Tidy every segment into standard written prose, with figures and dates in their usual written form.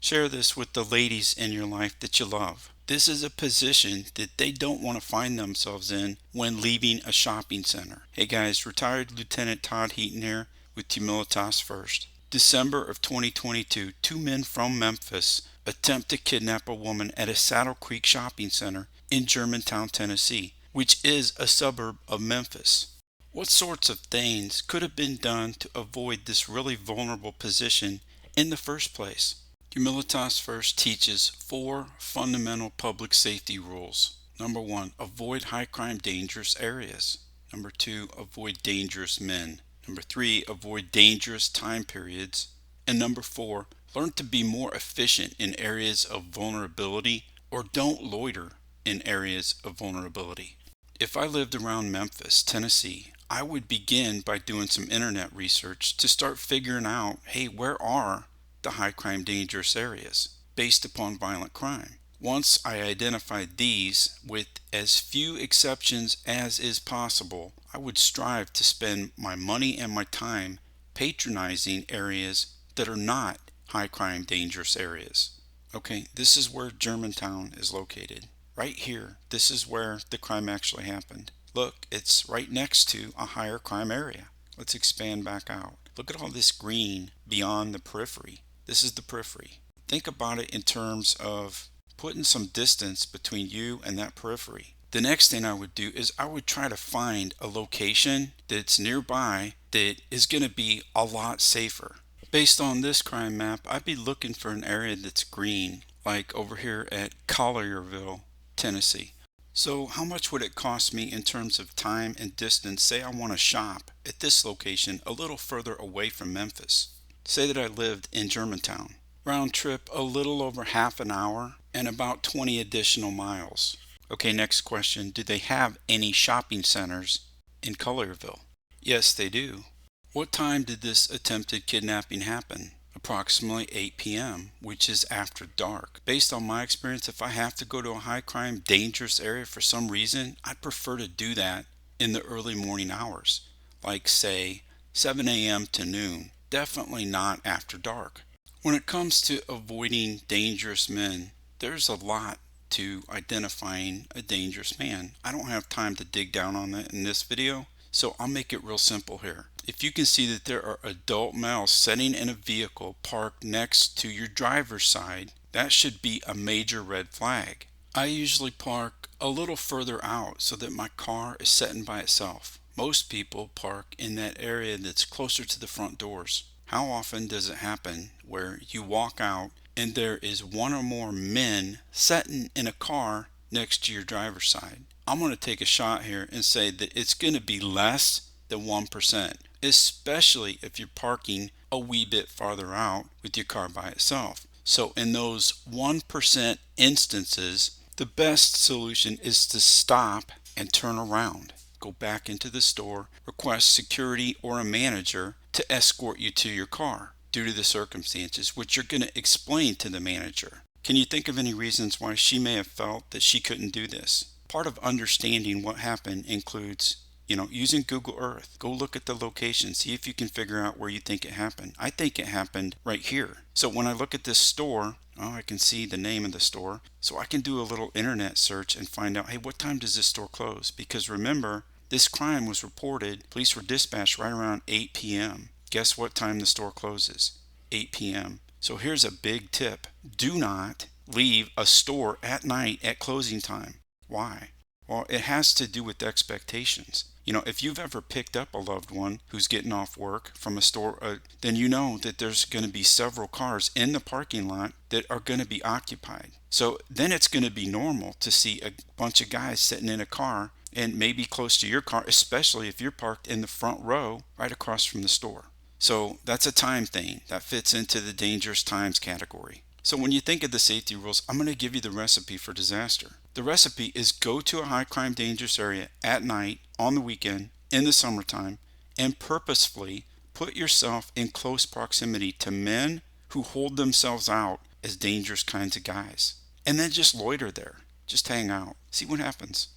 Share this with the ladies in your life that you love. This is a position that they don't want to find themselves in when leaving a shopping center. Hey guys, retired Lieutenant Todd Heaton here with Humilitas First. December of 2022, two men from Memphis attempt to kidnap a woman at a Saddle Creek shopping center in Germantown, Tennessee, which is a suburb of Memphis. What sorts of things could have been done to avoid this really vulnerable position in the first place? Humilitas First teaches 4 fundamental public safety rules. Number 1, avoid high crime dangerous areas. Number 2, avoid dangerous men. Number 3, avoid dangerous time periods. And number 4, learn to be more efficient in areas of vulnerability, or don't loiter in areas of vulnerability. If I lived around Memphis, Tennessee, I would begin by doing some internet research to start figuring out, hey, where are the high crime dangerous areas based upon violent crime? Once I identified these, with as few exceptions as is possible, I would strive to spend my money and my time patronizing areas that are not high crime dangerous areas. Okay, this is where Germantown is located. Right here, this is where the crime actually happened. Look, it's right next to a higher crime area. Let's expand back out. Look at all this green beyond the periphery. This is the periphery. Think about it in terms of putting some distance between you and that periphery. The next thing I would do is I would try to find a location that's nearby that is going to be a lot safer. Based on this crime map, I'd be looking for an area that's green, like over here at Collierville, Tennessee. So how much would it cost me in terms of time and distance? Say I want to shop at this location a little further away from Memphis. Say that I lived in Germantown. Round trip a little over half an hour and about 20 additional miles. Okay, next question. Do they have any shopping centers in Collierville? Yes, they do. What time did this attempted kidnapping happen? Approximately 8 p.m., which is after dark. Based on my experience, if I have to go to a high crime dangerous area for some reason, I'd prefer to do that in the early morning hours, like say 7 a.m. to noon. Definitely not after dark. When it comes to avoiding dangerous men, there's a lot to identifying a dangerous man. I don't have time to dig down on that in this video, so I'll make it real simple here. If you can see that there are adult males sitting in a vehicle parked next to your driver's side, that should be a major red flag. I usually park a little further out so that my car is sitting by itself. Most people park in that area that's closer to the front doors. How often does it happen where you walk out and there is one or more men sitting in a car next to your driver's side? I'm going to take a shot here and say that it's going to be less than 1%, especially if you're parking a wee bit farther out with your car by itself. So in those 1% instances, the best solution is to stop and turn around. Go back into the store, request security or a manager to escort you to your car due to the circumstances, which you're going to explain to the manager. Can you think of any reasons why she may have felt that she couldn't do this? Part of understanding what happened includes, using Google Earth. Go look at the location, see if you can figure out where you think it happened. I think it happened right here. So when I look at this store, I can see the name of the store. So I can do a little internet search and find out, hey, what time does this store close? Because remember, this crime was reported, police were dispatched right around 8 p.m. Guess what time the store closes? 8 p.m. So here's a big tip. Do not leave a store at night at closing time. Why? Well, it has to do with expectations. If you've ever picked up a loved one who's getting off work from a store, then you know that there's going to be several cars in the parking lot that are going to be occupied. So then it's going to be normal to see a bunch of guys sitting in a car and maybe close to your car, especially if you're parked in the front row right across from the store. So that's a time thing that fits into the dangerous times category. So when you think of the safety rules, I'm going to give you the recipe for disaster. The recipe is go to a high crime dangerous area at night, on the weekend, in the summertime, and purposefully put yourself in close proximity to men who hold themselves out as dangerous kinds of guys. And then just loiter there. Just hang out. See what happens.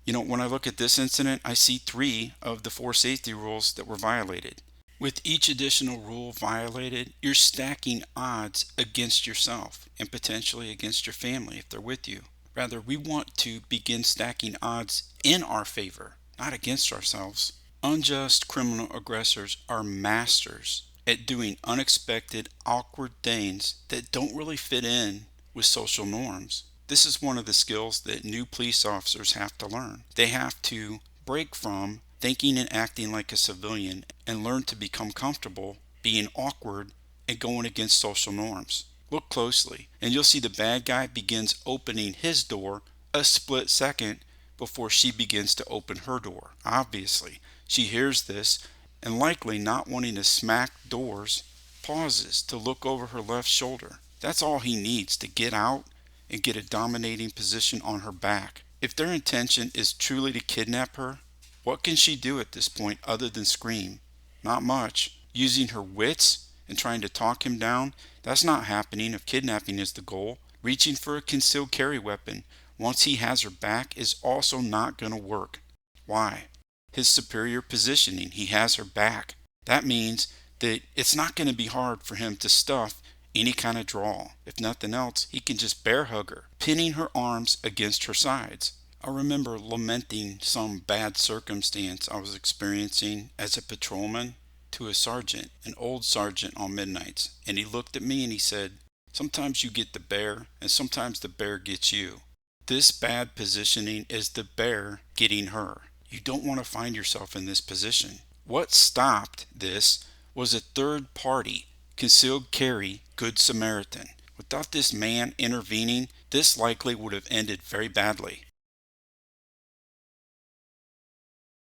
When I look at this incident, I see 3 of the 4 safety rules that were violated. With each additional rule violated, you're stacking odds against yourself and potentially against your family if they're with you. Rather, we want to begin stacking odds in our favor, not against ourselves. Unjust criminal aggressors are masters at doing unexpected, awkward things that don't really fit in with social norms. This is one of the skills that new police officers have to learn. They have to break from thinking and acting like a civilian and learn to become comfortable being awkward and going against social norms. Look closely, and you'll see the bad guy begins opening his door a split second before she begins to open her door. Obviously, she hears this and, likely not wanting to smack doors, pauses to look over her left shoulder. That's all he needs to get out and get a dominating position on her back. If their intention is truly to kidnap her, what can she do at this point other than scream? Not much. Using her wits and trying to talk him down, that's not happening if kidnapping is the goal. Reaching for a concealed carry weapon once he has her back is also not going to work. Why? His superior positioning. He has her back. That means that it's not going to be hard for him to stuff any kind of draw. If nothing else, he can just bear hug her, pinning her arms against her sides. I remember lamenting some bad circumstance I was experiencing as a patrolman to a sergeant, an old sergeant on midnights, and he looked at me and he said, "Sometimes you get the bear and sometimes the bear gets you." This bad positioning is the bear getting her. You don't want to find yourself in this position. What stopped this was a third party, concealed carry, Good Samaritan. Without this man intervening, this likely would have ended very badly.